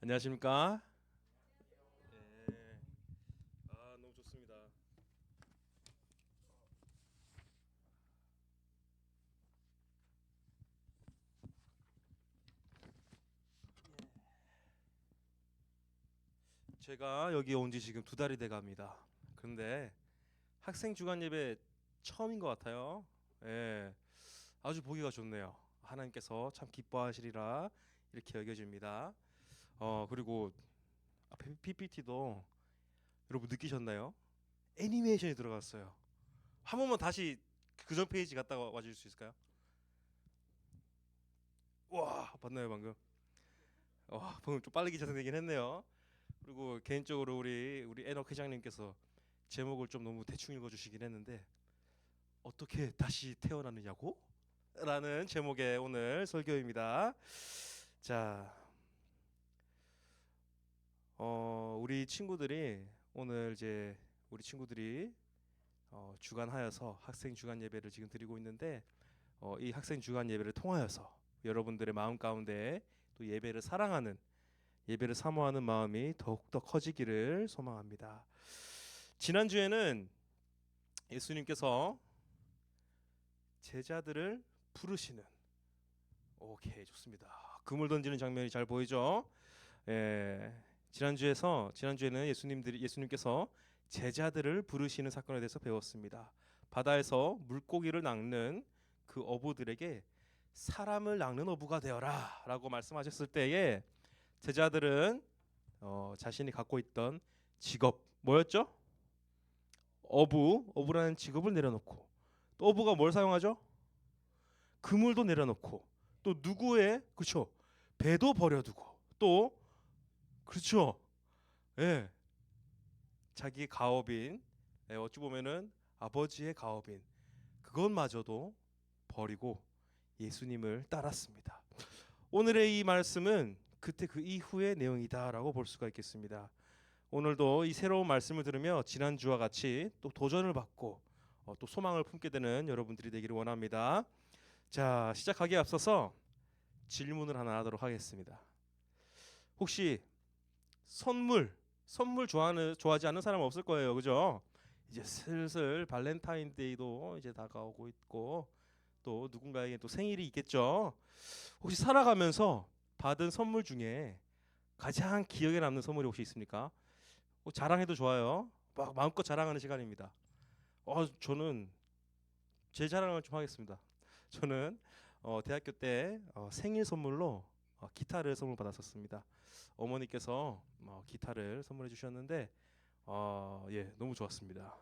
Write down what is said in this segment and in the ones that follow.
안녕하십니까? 네. 너무 좋습니다. 제가 여기 온 지 지금 2달이 돼 갑니다. 그런데 학생 주간 예배 처음인 것 같아요. 예. 아주 보기가 좋네요. 하나님께서 참 기뻐하시리라 이렇게 여겨집니다. 그리고 앞에 PPT도 여러분 느끼셨나요? 애니메이션이 들어갔어요. 한 번만 다시 그 전 페이지 갔다 와 주실 수 있을까요? 와, 봤나요 방금? 와, 방금 좀 빠르게 재생되긴 했네요. 그리고 개인적으로 우리 애녹 회장님께서 제목을 좀 너무 대충 읽어주시긴 했는데 어떻게 다시 태어나느냐고? 라는 제목의 오늘 설교입니다. 자, 우리 친구들이 오늘 이제 우리 친구들이 주간하여서 학생 주간 예배를 지금 드리고 있는데 이 학생 주간 예배를 통하여서 여러분들의 마음 가운데 또 예배를 사랑하는 예배를 사모하는 마음이 더욱더 커지기를 소망합니다. 지난주에는 예수님께서 제자들을 부르시는 오케이 좋습니다. 그물 던지는 장면이 잘 보이죠? 예, 지난주에는 예수님께서 제자들을 부르시는 사건에 대해서 배웠습니다. 바다에서 물고기를 낚는 그 어부들에게 사람을 낚는 어부가 되어라라고 말씀하셨을 때에 제자들은 자신이 갖고 있던 직업 뭐였죠? 어부라는 직업을 내려놓고 또 어부가 뭘 사용하죠? 그물도 내려놓고 또 누구의 그렇죠? 배도 버려두고 또 그렇죠? 예, 자기 가업인 어찌 보면은 아버지의 가업인 그것마저도 버리고 예수님을 따랐습니다. 오늘의 이 말씀은 그때 그 이후의 내용이다라고 볼 수가 있겠습니다. 오늘도 이 새로운 말씀을 들으며 지난주와 같이 또 도전을 받고 또 소망을 품게 되는 여러분들이 되기를 원합니다. 자, 시작하기에 앞서서 질문을 하나 하도록 하겠습니다. 혹시 선물 좋아하지 않는 사람 없을 거예요, 그죠? 이제 슬슬 발렌타인데이도 이제 다가오고 있고 또 누군가에게 또 생일이 있겠죠. 혹시 살아가면서 받은 선물 중에 가장 기억에 남는 선물이 혹시 있습니까? 자랑해도 좋아요. 막 마음껏 자랑하는 시간입니다. 저는 제 자랑을 좀 하겠습니다. 저는 대학교 때 생일 선물로 기타를 선물 받았었습니다. 어머니께서 기타를 선물해 주셨는데 예, 너무 좋았습니다.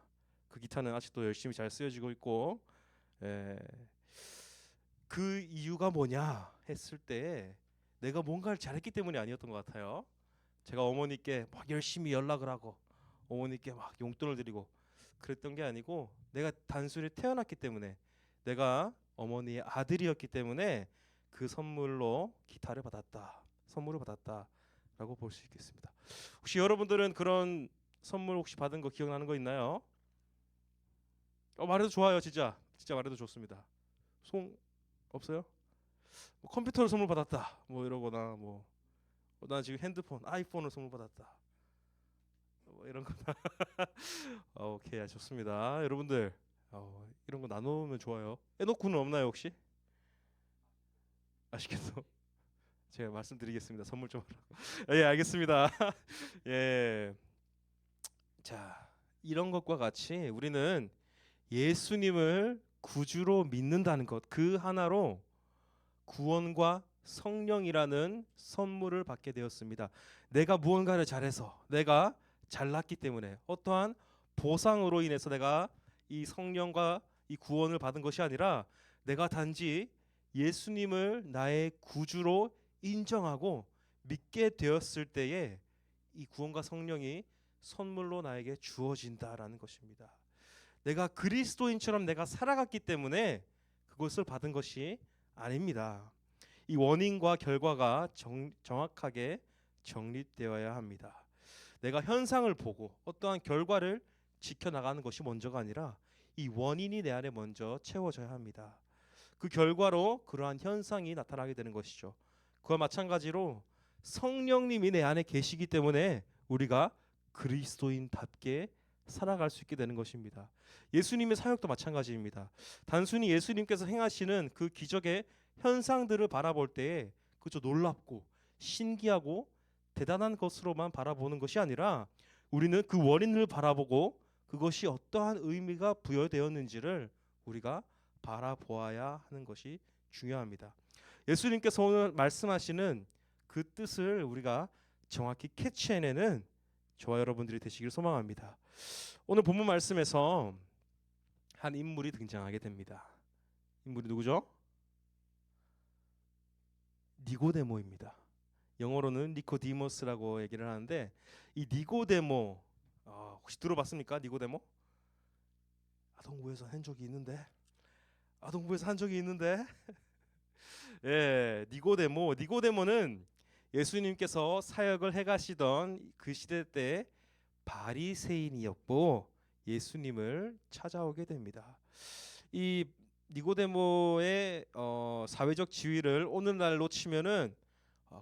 그 기타는 아직도 열심히 잘 쓰여지고 있고 예, 그 이유가 뭐냐 했을 때 내가 뭔가를 잘했기 때문이 아니었던 것 같아요. 제가 어머니께 막 열심히 연락을 하고 어머니께 막 용돈을 드리고 그랬던 게 아니고 내가 단순히 태어났기 때문에 내가 어머니의 아들이었기 때문에 그 선물을 받았다라고 볼 수 있겠습니다. 혹시 여러분들은 그런 선물 혹시 받은 거 기억나는 거 있나요? 말해도 좋아요, 진짜 말해도 좋습니다. 송 없어요? 뭐 컴퓨터를 선물 받았다, 뭐 이러거나 나 지금 핸드폰, 아이폰을 선물 받았다, 뭐 이런 거나. 오케이, 좋습니다. 여러분들 이런 거 나누면 좋아요. 에노쿠는 없나요 혹시? 아쉽게도 제가 말씀드리겠습니다. 선물 좀 하라고. 예, 알겠습니다. 예, 자 이런 것과 같이 우리는 예수님을 구주로 믿는다는 것 그 하나로 구원과 성령이라는 선물을 받게 되었습니다. 내가 무언가를 잘해서 내가 잘났기 때문에 어떠한 보상으로 인해서 내가 이 성령과 이 구원을 받은 것이 아니라 내가 단지 예수님을 나의 구주로 인정하고 믿게 되었을 때에 이 구원과 성령이 선물로 나에게 주어진다라는 것입니다. 내가 그리스도인처럼 내가 살아갔기 때문에 그것을 받은 것이 아닙니다. 이 원인과 결과가 정확하게 정립되어야 합니다. 내가 현상을 보고 어떠한 결과를 지켜나가는 것이 먼저가 아니라 이 원인이 내 안에 먼저 채워져야 합니다. 그 결과로 그러한 현상이 나타나게 되는 것이죠. 그와 마찬가지로 성령님이 내 안에 계시기 때문에 우리가 그리스도인답게 살아갈 수 있게 되는 것입니다. 예수님의 사역도 마찬가지입니다. 단순히 예수님께서 행하시는 그 기적의 현상들을 바라볼 때에 그저 놀랍고 신기하고 대단한 것으로만 바라보는 것이 아니라 우리는 그 원인을 바라보고 그것이 어떠한 의미가 부여되었는지를 우리가 바라보아야 하는 것이 중요합니다. 예수님께서 오늘 말씀하시는 그 뜻을 우리가 정확히 캐치해내는 저와 여러분들이 되시길 소망합니다. 오늘 본문 말씀에서 한 인물이 등장하게 됩니다. 인물이 누구죠? 니고데모입니다. 영어로는 니코디모스라고 얘기를 하는데 이 니고데모 혹시 들어봤습니까? 니고데모? 아동부에서 한 적이 있는데 예, 니고데모는 예수님께서 사역을 해가시던 그 시대 때 바리새인이었고 예수님을 찾아오게 됩니다. 이 니고데모의 사회적 지위를 오늘날로 치면은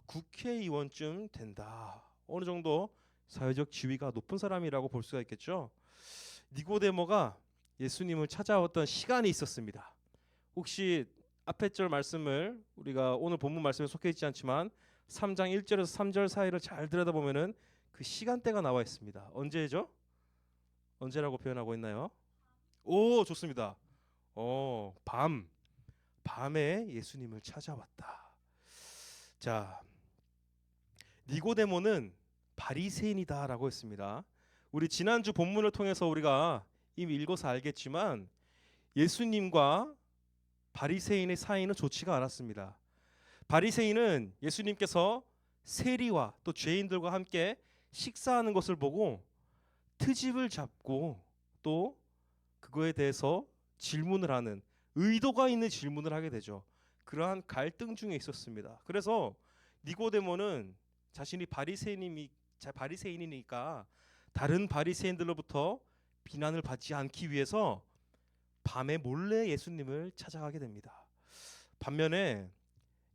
국회의원쯤 된다. 어느 정도 사회적 지위가 높은 사람이라고 볼 수가 있겠죠. 니고데모가 예수님을 찾아왔던 시간이 있었습니다. 혹시 앞에 절 말씀을 우리가 오늘 본문 말씀에 속해 있지 않지만 3장 1절에서 3절 사이를 잘 들여다보면은 그 시간대가 나와 있습니다. 언제죠? 언제라고 표현하고 있나요? 오, 좋습니다. 밤에 예수님을 찾아왔다. 자, 니고데모는 바리새인이다라고 했습니다. 우리 지난주 본문을 통해서 우리가 이미 읽어서 알겠지만 예수님과 바리새인의 사이는 좋지가 않았습니다. 바리새인은 예수님께서 세리와 또 죄인들과 함께 식사하는 것을 보고 트집을 잡고 또 그거에 대해서 질문을 하는 의도가 있는 질문을 하게 되죠. 그러한 갈등 중에 있었습니다. 그래서 니고데모는 자신이 바리새인이니까 다른 바리새인들로부터 비난을 받지 않기 위해서 밤에 몰래 예수님을 찾아가게 됩니다. 반면에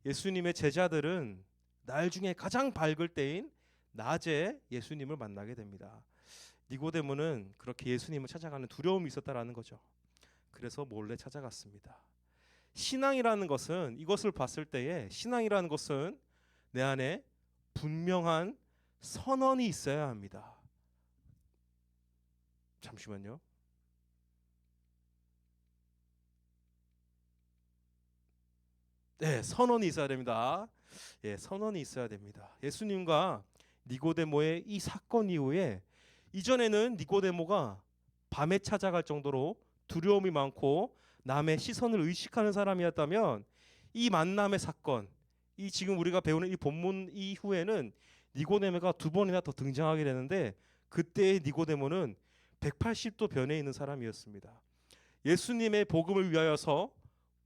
예수님의 제자들은 날 중에 가장 밝을 때인 낮에 예수님을 만나게 됩니다. 니고데모는 그렇게 예수님을 찾아가는 두려움이 있었다라는 거죠. 그래서 몰래 찾아갔습니다. 신앙이라는 것은 이것을 봤을 때에 신앙이라는 것은 내 안에 분명한 선언이 있어야 합니다. 잠시만요. 네, 선언이 있어야 됩니다. 예, 선언이 있어야 됩니다. 예수님과 니고데모의 이 사건 이후에 이전에는 니고데모가 밤에 찾아갈 정도로 두려움이 많고 남의 시선을 의식하는 사람이었다면 이 만남의 사건, 이 지금 우리가 배우는 이 본문 이후에는 니고데모가 두 번이나 더 등장하게 되는데 그때의 니고데모는 180도 변해 있는 사람이었습니다. 예수님의 복음을 위하여서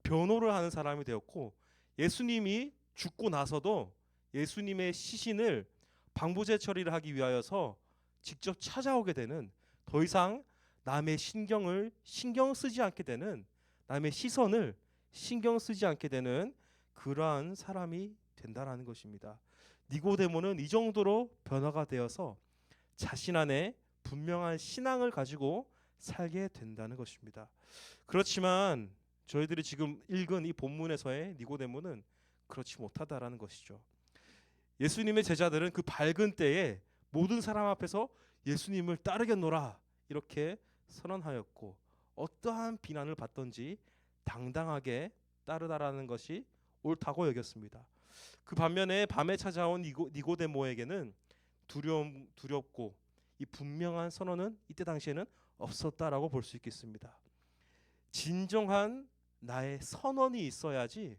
변호를 하는 사람이 되었고 예수님이 죽고 나서도 예수님의 시신을 방부제 처리를 하기 위하여서 직접 찾아오게 되는 더 이상 남의 신경 쓰지 않게 되는 남의 시선을 신경 쓰지 않게 되는 그러한 사람이 된다라는 것입니다. 니고데모는 이 정도로 변화가 되어서 자신 안에 분명한 신앙을 가지고 살게 된다는 것입니다. 그렇지만 저희들이 지금 읽은 이 본문에서의 니고데모는 그렇지 못하다라는 것이죠. 예수님의 제자들은 그 밝은 때에 모든 사람 앞에서 예수님을 따르겠노라 이렇게 선언하였고 어떠한 비난을 받던지 당당하게 따르다라는 것이 옳다고 여겼습니다. 그 반면에 밤에 찾아온 니고데모에게는 두렵고 이 분명한 선언은 이때 당시에는 없었다라고 볼 수 있겠습니다. 진정한 나의 선언이 있어야지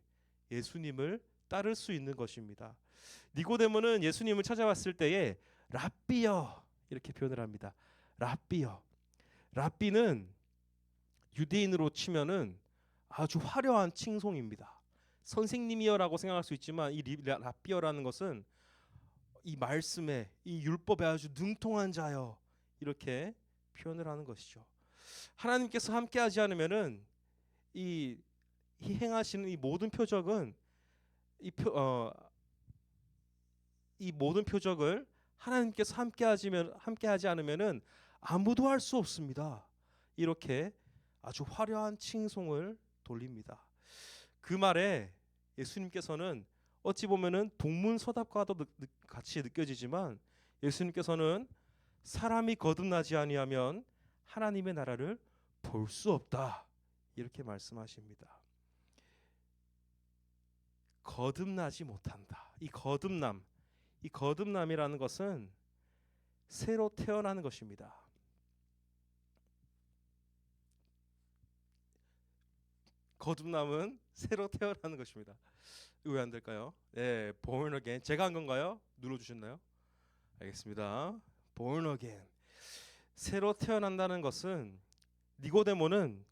예수님을 따를 수 있는 것입니다. 니고데모는 예수님을 찾아왔을 때에 랍비여 이렇게 표현을 합니다. 랍비여. 랍비는 유대인으로 치면은 아주 화려한 칭송입니다. 선생님이여라고 생각할 수 있지만 이 랍비여라는 것은 이 말씀에 이 율법에 아주 능통한 자여 이렇게 표현을 하는 것이죠. 하나님께서 함께하지 않으면은 이 행하시는 이 모든 표적은 이 이 모든 표적을 하나님께서 함께하지 않으면은 아무도 할 수 없습니다. 이렇게 아주 화려한 칭송을 돌립니다. 그 말에 예수님께서는 어찌 보면은 동문서답과도 같이 느껴지지만 예수님께서는 사람이 거듭나지 아니하면 하나님의 나라를 볼 수 없다 이렇게 말씀하십니다. 거듭나지 못한다. 이 거듭남이라는 것은 새로 태어나는 것입니다. 거듭남은 새로 태어나는 것입니다. 왜 안 될까요? 네, born again. 제가 한 건가요? 눌러주셨나요? 알겠습니다. born again. 새로 태어난다는 것은 니고데모는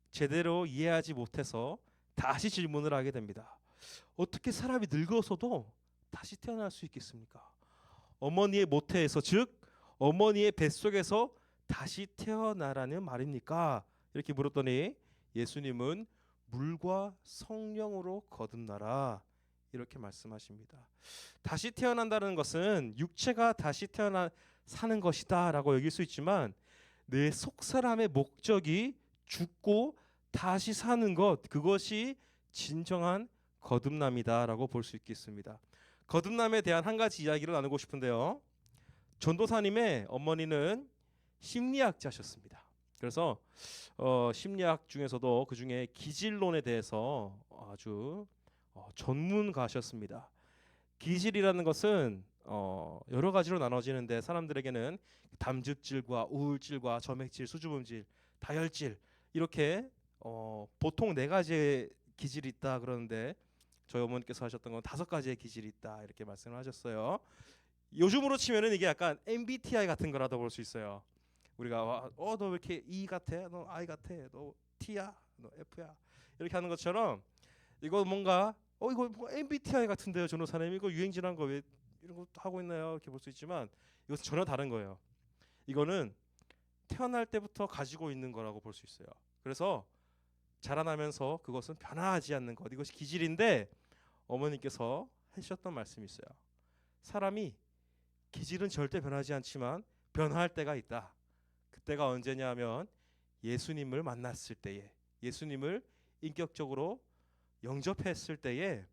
제대로 이해하지 못해서 다시 질문을 하게 됩니다. 어떻게 사람이 늙어서도 다시 태어날 수 있겠습니까? 어머니의 모태에서, 즉 어머니의 뱃속에서 다시 태어나라는 말입니까? 이렇게 물었더니 예수님은 물과 성령으로 거듭나라 이렇게 말씀하십니다. 다시 태어난다는 것은 육체가 다시 태어나 사는 것이다 라고 여길 수 있지만 내 속사람의 목적이 죽고 다시 사는 것, 그것이 진정한 거듭남이다 라고 볼 수 있겠습니다. 거듭남에 대한 한 가지 이야기를 나누고 싶은데요. 전도사님의 어머니는 심리학자셨습니다. 그래서 심리학 중에서도 그 중에 기질론에 대해서 아주 전문가셨습니다. 기질이라는 것은 여러 가지로 나눠지는데 사람들에게는 담즙질과 우울질과 점액질, 수주음질, 다혈질 이렇게 보통 4가지의 기질이 있다 그러는데 저희 어머니께서 하셨던 건 5가지의 기질이 있다 이렇게 말씀을 하셨어요. 요즘으로 치면은 이게 약간 MBTI 같은 거라도 볼 수 있어요. 우리가 너 왜 이렇게 E 같아? 너 I 같아? 너 T야? 너 F야? 이렇게 하는 것처럼 이거 뭔가 이거 뭐 MBTI 같은데요, 전도사님 이거 유행진한 거 왜 이런 거 하고 있나요? 이렇게 볼 수 있지만 이것은 전혀 다른 거예요. 이거는 태어날 때부터 가지고 있는 거라고 볼 수 있어요. 그래서 자라나면서 그것은 변화하지 않는 것, 이것이 기질인데 어머니께서 하셨던 말씀이 있어요. 사람이 기질은 절대 변하지 않지만 변화할 때가 있다. 그때가 언제냐 하면 예수님을 만났을 때에, 예수님을 인격적으로 영접했을 때에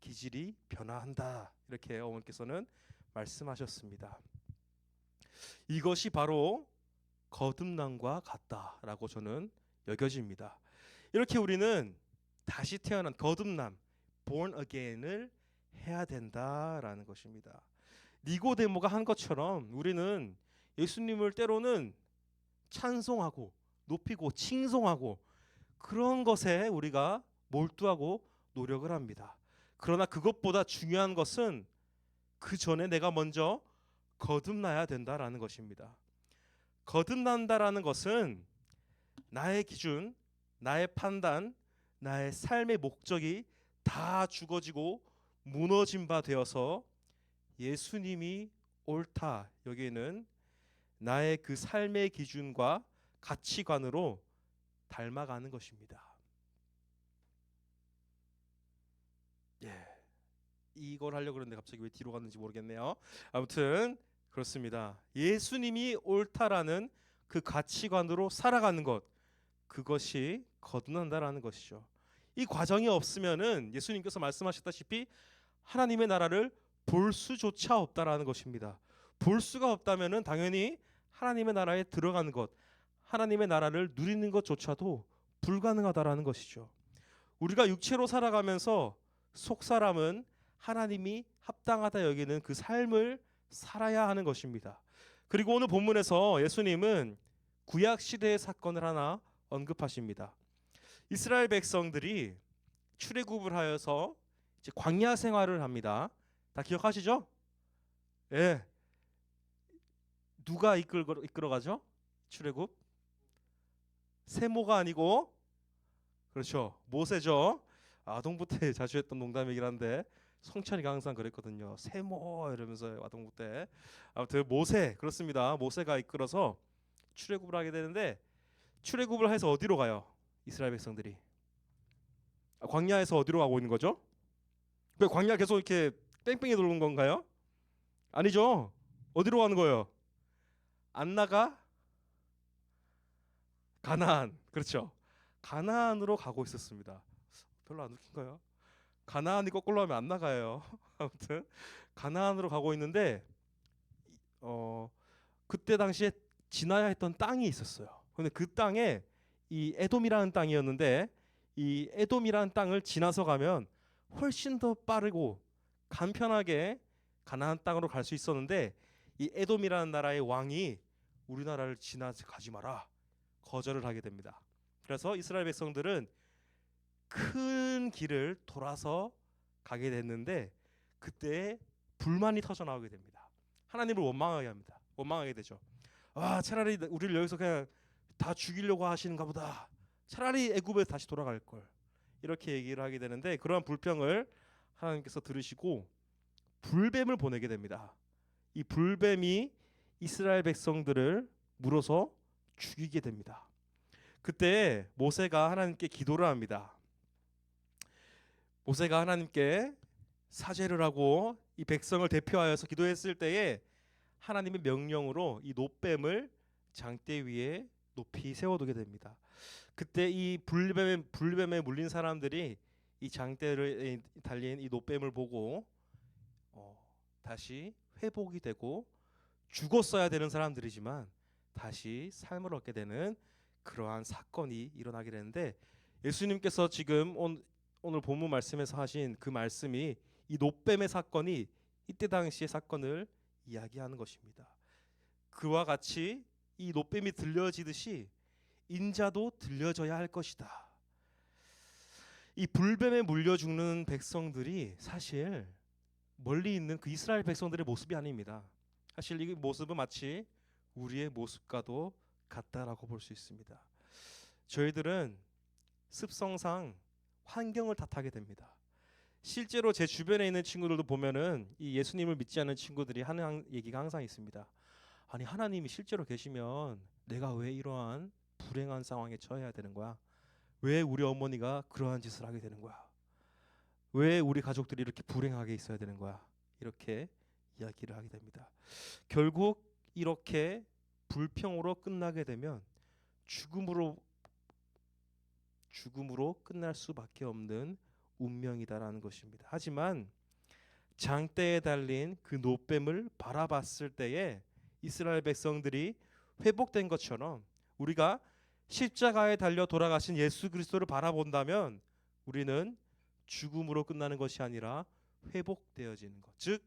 기질이 변화한다. 이렇게 어머니께서는 말씀하셨습니다. 이것이 바로 거듭남과 같다라고 저는 여겨집니다. 이렇게 우리는 다시 태어난 거듭남, born again을 해야 된다라는 것입니다. 니고데모가 한 것처럼 우리는 예수님을 때로는 찬송하고 높이고 칭송하고 그런 것에 우리가 몰두하고 노력을 합니다. 그러나 그것보다 중요한 것은 그 전에 내가 먼저 거듭나야 된다라는 것입니다. 거듭난다라는 것은 나의 기준, 나의 판단, 나의 삶의 목적이 다 죽어지고 무너진 바 되어서 예수님이 옳다. 여기에는 나의 그 삶의 기준과 가치관으로 닮아가는 것입니다. 이걸 하려고 그랬는데 갑자기 왜 뒤로 갔는지 모르겠네요. 아무튼 그렇습니다. 예수님이 옳다라는 그 가치관으로 살아가는 것, 그것이 거듭난다라는 것이죠. 이 과정이 없으면은 예수님께서 말씀하셨다시피 하나님의 나라를 볼 수조차 없다라는 것입니다. 볼 수가 없다면은 당연히 하나님의 나라에 들어가는 것, 하나님의 나라를 누리는 것조차도 불가능하다라는 것이죠. 우리가 육체로 살아가면서 속사람은 하나님이 합당하다 여기는 그 삶을 살아야 하는 것입니다. 그리고 오늘 본문에서 예수님은 구약 시대의 사건을 하나 언급하십니다. 이스라엘 백성들이 출애굽을 하여서 이제 광야 생활을 합니다. 다 기억하시죠? 예. 누가 이끌어가죠? 출애굽? 세모가 아니고 그렇죠. 모세죠. 아동부 때 자주 했던 농담이긴 한데 성찬이가 항상 그랬거든요. 세모 이러면서 아동부 때. 아무튼 모세 그렇습니다. 모세가 이끌어서 출애굽을 하게 되는데 출애굽을 해서 어디로 가요? 이스라엘 백성들이 광야에서 어디로 가고 있는 거죠? 왜 광야 계속 이렇게 뺑뺑이 도는 건가요? 아니죠. 어디로 가는 거예요? 안 나가? 가나안. 그렇죠. 가나안으로 가고 있었습니다. 별로 안 웃긴가요? 가나안이 거꾸로 하면 안 나가요. 아무튼 가나안으로 가고 있는데 어 그때 당시에 지나야 했던 땅이 있었어요. 근데 그 땅에 이 에돔이라는 땅이었는데 이 에돔이라는 땅을 지나서 가면 훨씬 더 빠르고 간편하게 가나안 땅으로 갈 수 있었는데 이 에돔이라는 나라의 왕이 우리나라를 지나서 가지 마라 거절을 하게 됩니다. 그래서 이스라엘 백성들은 큰 길을 돌아서 가게 됐는데 그때 불만이 터져 나오게 됩니다. 하나님을 원망하게 합니다. 원망하게 되죠. 아, 차라리 우리를 여기서 그냥 다 죽이려고 하시는가 보다. 차라리 애굽에 다시 돌아갈 걸. 이렇게 얘기를 하게 되는데 그러한 불평을 하나님께서 들으시고 불뱀을 보내게 됩니다. 이 불뱀이 이스라엘 백성들을 물어서 죽이게 됩니다. 그때 모세가 하나님께 기도를 합니다. 모세가 하나님께 사죄를 하고 이 백성을 대표하여서 기도했을 때에 하나님의 명령으로 이 놋뱀을 장대 위에 높이 세워두게 됩니다. 그때 이 불뱀에 물린 사람들이 이 장대를 달린 이 놋뱀을 보고 다시 회복이 되고 죽었어야 되는 사람들이지만 다시 삶을 얻게 되는 그러한 사건이 일어나게 되는데 예수님께서 지금 오늘 본문 말씀에서 하신 그 말씀이 이 놋뱀의 사건이 이때 당시의 사건을 이야기하는 것입니다. 그와 같이 이 놋뱀이 들려지듯이 인자도 들려져야 할 것이다. 이 불뱀에 물려 죽는 백성들이 사실 멀리 있는 그 이스라엘 백성들의 모습이 아닙니다. 사실 이 모습은 마치 우리의 모습과도 같다라고 볼 수 있습니다. 저희들은 습성상 환경을 탓하게 됩니다. 실제로 제 주변에 있는 친구들도 보면은 이 예수님을 믿지 않는 친구들이 하는 얘기가 항상 있습니다. 아니 하나님이 실제로 계시면 내가 왜 이러한 불행한 상황에 처해야 되는 거야? 왜 우리 어머니가 그러한 짓을 하게 되는 거야? 왜 우리 가족들이 이렇게 불행하게 있어야 되는 거야? 이렇게 이야기를 하게 됩니다. 결국 이렇게 불평으로 끝나게 되면 죽음으로 끝날 수밖에 없는 운명이다라는 것입니다. 하지만 장대에 달린 그 놋뱀을 바라봤을 때에 이스라엘 백성들이 회복된 것처럼 우리가 십자가에 달려 돌아가신 예수 그리스도를 바라본다면 우리는 죽음으로 끝나는 것이 아니라 회복되어지는 것, 즉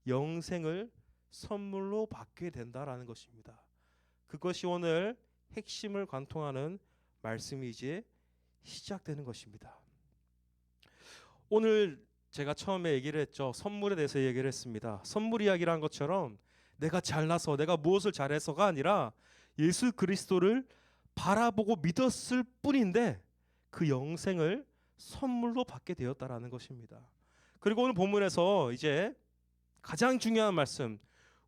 영생을 선물로 받게 된다라는 것입니다. 그것이 오늘 핵심을 관통하는 말씀이 이제 시작되는 것입니다. 오늘 제가 처음에 얘기를 했죠. 선물에 대해서 얘기를 했습니다. 선물 이야기를 한 것처럼 내가 잘나서 내가 무엇을 잘해서가 아니라 예수 그리스도를 바라보고 믿었을 뿐인데 그 영생을 선물로 받게 되었다라는 것입니다. 그리고 오늘 본문에서 이제 가장 중요한 말씀,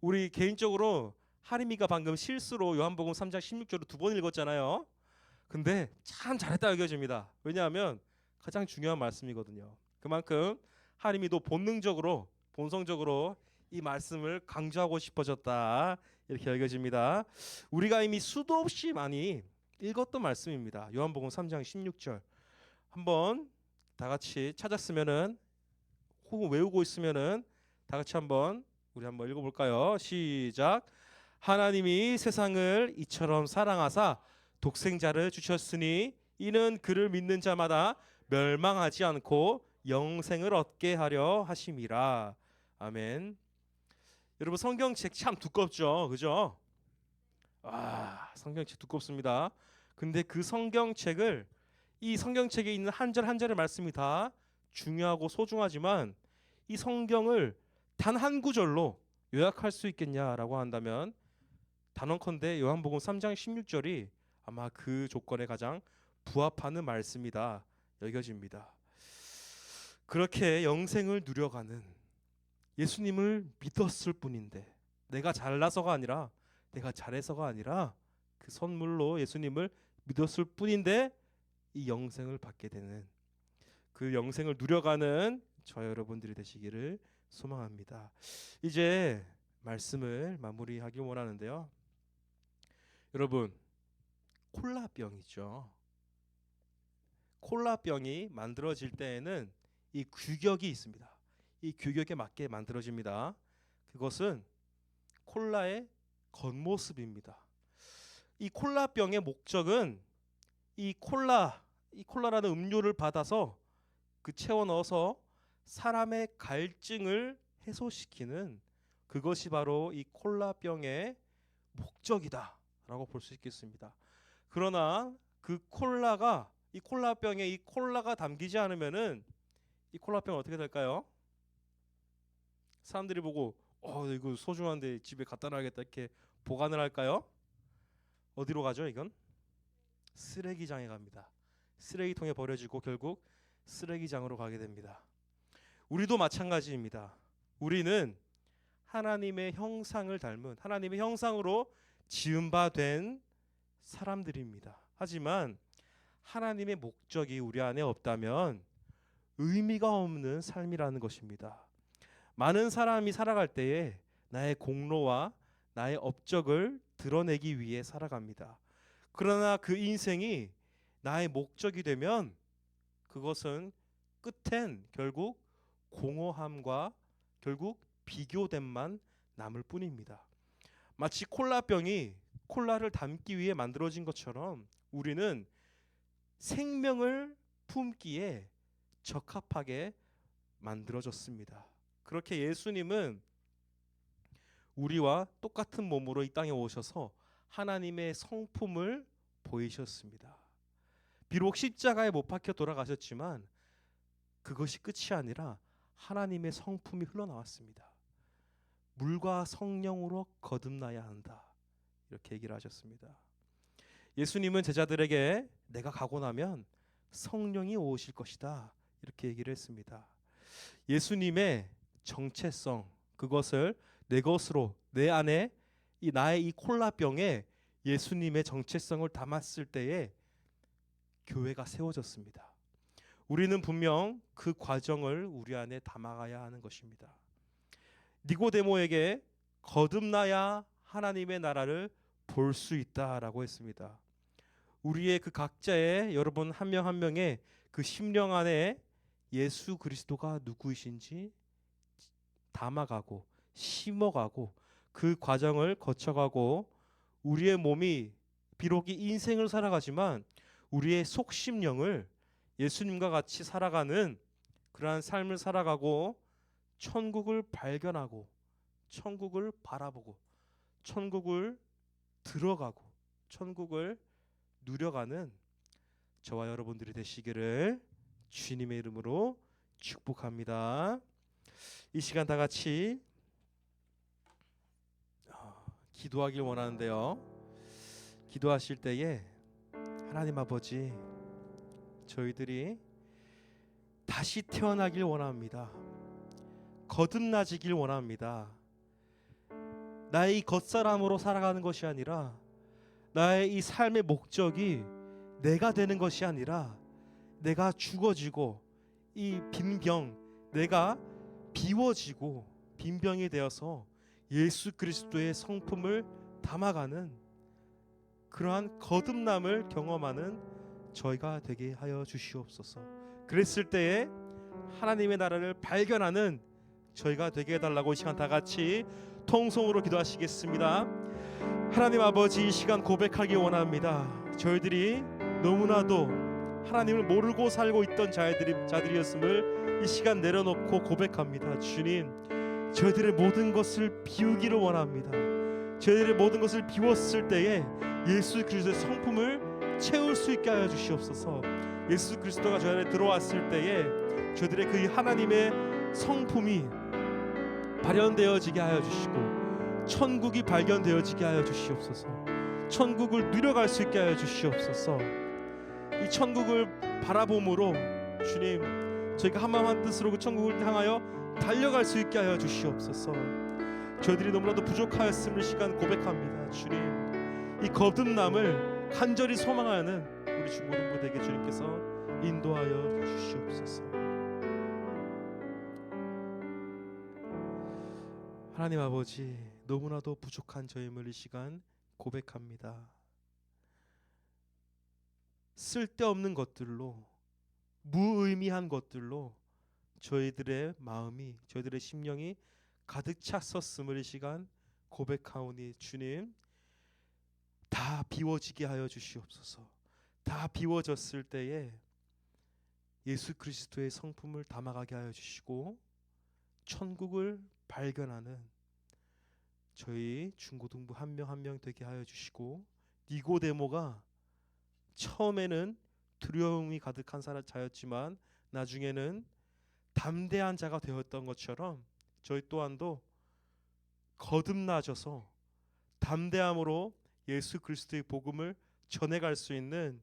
우리 개인적으로 하림이가 방금 실수로 요한복음 3장 16절을 두 번 읽었잖아요. 근데 참 잘했다 여겨집니다. 왜냐하면 가장 중요한 말씀이거든요. 그만큼 하림이도 본성적으로 이 말씀을 강조하고 싶어졌다 이렇게 여겨집니다. 우리가 이미 수도 없이 많이 읽었던 말씀입니다. 요한복음 3장 16절 한번 다 같이 찾았으면은 혹은 외우고 있으면은 다 같이 우리 한번 읽어볼까요? 시작. 하나님이 세상을 이처럼 사랑하사 독생자를 주셨으니 이는 그를 믿는 자마다 멸망하지 않고 영생을 얻게 하려 하심이라. 아멘. 여러분 성경책 참 두껍죠, 그죠? 성경책 두껍습니다. 근데 그 성경책을 이 성경책에 있는 한 절 한 절의 말씀이 다 중요하고 소중하지만 이 성경을 단 한 구절로 요약할 수 있겠냐라고 한다면 단언컨대 요한복음 3장 16절이 아마 그 조건에 가장 부합하는 말씀이다 여겨집니다. 그렇게 영생을 누려가는 예수님을 믿었을 뿐인데 내가 잘나서가 아니라 내가 잘해서가 아니라 그 선물로 예수님을 믿었을 뿐인데 이 영생을 받게 되는 그 영생을 누려가는 저 여러분들이 되시기를 소망합니다. 이제 말씀을 마무리하길 원하는데요. 여러분, 콜라병이죠. 콜라병이 만들어질 때에는 이 규격이 있습니다. 이 규격에 맞게 만들어집니다. 그것은 콜라의 겉모습입니다. 이 콜라병의 목적은 이 콜라라는 음료를 받아서 그 채워 넣어서 사람의 갈증을 해소시키는 그것이 바로 이 콜라병의 목적이다라고 볼 수 있겠습니다. 그러나 그 이 콜라병에 이 콜라가 담기지 않으면은 이 콜라병 어떻게 될까요? 사람들이 보고 이거 소중한데 집에 갖다 놔야겠다 이렇게 보관을 할까요? 어디로 가죠? 이건 쓰레기장에 갑니다. 쓰레기통에 버려지고 결국 쓰레기장으로 가게 됩니다. 우리도 마찬가지입니다. 우리는 하나님의 형상을 닮은 하나님의 형상으로 지은 바 된 사람들입니다. 하지만 하나님의 목적이 우리 안에 없다면 의미가 없는 삶이라는 것입니다. 많은 사람이 살아갈 때에 나의 공로와 나의 업적을 드러내기 위해 살아갑니다. 그러나 그 인생이 나의 목적이 되면 그것은 끝엔 결국 공허함과 결국 비교됨만 남을 뿐입니다. 마치 콜라병이 콜라를 담기 위해 만들어진 것처럼 우리는 생명을 품기에 적합하게 만들어졌습니다. 그렇게 예수님은 우리와 똑같은 몸으로 이 땅에 오셔서 하나님의 성품을 보이셨습니다. 비록 십자가에 못 박혀 돌아가셨지만 그것이 끝이 아니라 하나님의 성품이 흘러나왔습니다. 물과 성령으로 거듭나야 한다. 이렇게 얘기를 하셨습니다. 예수님은 제자들에게 내가 가고 나면 성령이 오실 것이다. 이렇게 얘기를 했습니다. 예수님의 정체성, 그것을 내 것으로 내 안에 나의 이 콜라병에 예수님의 정체성을 담았을 때에 교회가 세워졌습니다. 우리는 분명 그 과정을 우리 안에 담아가야 하는 것입니다. 니고데모에게 거듭나야 하나님의 나라를 볼 수 있다라고 했습니다. 우리의 그 각자의 여러분 한 명 한 명의 그 심령 안에 예수 그리스도가 누구이신지 담아가고 심어가고 그 과정을 거쳐가고 우리의 몸이 비록 이 인생을 살아가지만 우리의 속심령을 예수님과 같이 살아가는 그러한 삶을 살아가고 천국을 발견하고 천국을 바라보고 천국을 들어가고 천국을 누려가는 저와 여러분들이 되시기를 주님의 이름으로 축복합니다. 이 시간 다 같이 기도하길 원하는데요. 기도하실 때에 하나님 아버지, 저희들이 다시 태어나길 원합니다. 거듭나지길 원합니다. 나의 이 겉사람으로 살아가는 것이 아니라 나의 이 삶의 목적이 내가 되는 것이 아니라 내가 죽어지고 이 빈병, 내가 비워지고 빈병이 되어서 예수 그리스도의 성품을 담아가는 그러한 거듭남을 경험하는 저희가 되게 하여 주시옵소서. 그랬을 때에 하나님의 나라를 발견하는 저희가 되게 해달라고 이 시간 다 같이 통성으로 기도하시겠습니다. 하나님 아버지, 이 시간 고백하기 원합니다. 저희들이 너무나도 하나님을 모르고 살고 있던 자들이었음을 이 시간 내려놓고 고백합니다. 주님, 저희들의 모든 것을 비우기를 원합니다. 저희들의 모든 것을 비웠을 때에 예수 그리스도의 성품을 채울 수 있게 하여 주시옵소서. 예수 그리스도가 저희 안에 들어왔을 때에 저희들의 그 하나님의 성품이 발현되어지게 하여 주시고 천국이 발견되어지게 하여 주시옵소서. 천국을 누려갈 수 있게 하여 주시옵소서. 이 천국을 바라봄으로 주님, 저희가 한마음 한뜻으로 그 천국을 향하여 달려갈 수 있게 하여 주시옵소서. 저희들이 너무나도 부족하였음을 시간 고백합니다. 주님, 이 거듭남을 간절히 소망하는 우리 주 모든 분에게 주님께서 인도하여 주시옵소서. 하나님 아버지, 너무나도 부족한 저임을 이 시간 고백합니다. 쓸데없는 것들로, 무의미한 것들로 저희들의 마음이, 저희들의 심령이 가득 찼었음을 이 시간 고백하오니 주님, 다 비워지게 하여 주시옵소서. 다 비워졌을 때에 예수 그리스도의 성품을 담아가게 하여 주시고 천국을 발견하는 저희 중고등부 한 명 한 명 되게 하여 주시고, 니고데모가 처음에는 두려움이 가득한 자였지만 나중에는 담대한 자가 되었던 것처럼 저희 또한도 거듭나셔서 담대함으로 예수 그리스도의 복음을 전해갈 수 있는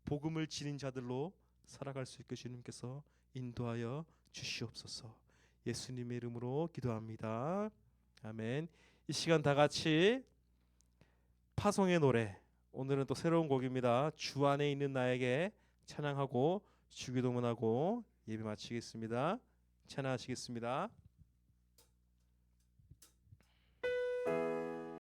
복음을 지닌 자들로 살아갈 수 있게 주님께서 인도하여 주시옵소서. 예수님의 이름으로 기도합니다. 아멘. 이 시간 다 같이 파송의 노래, 오늘은 또 새로운 곡입니다. 주 안에 있는 나에게 찬양하고 주기도문하고 예배 마치겠습니다. 찬양하시겠습니다.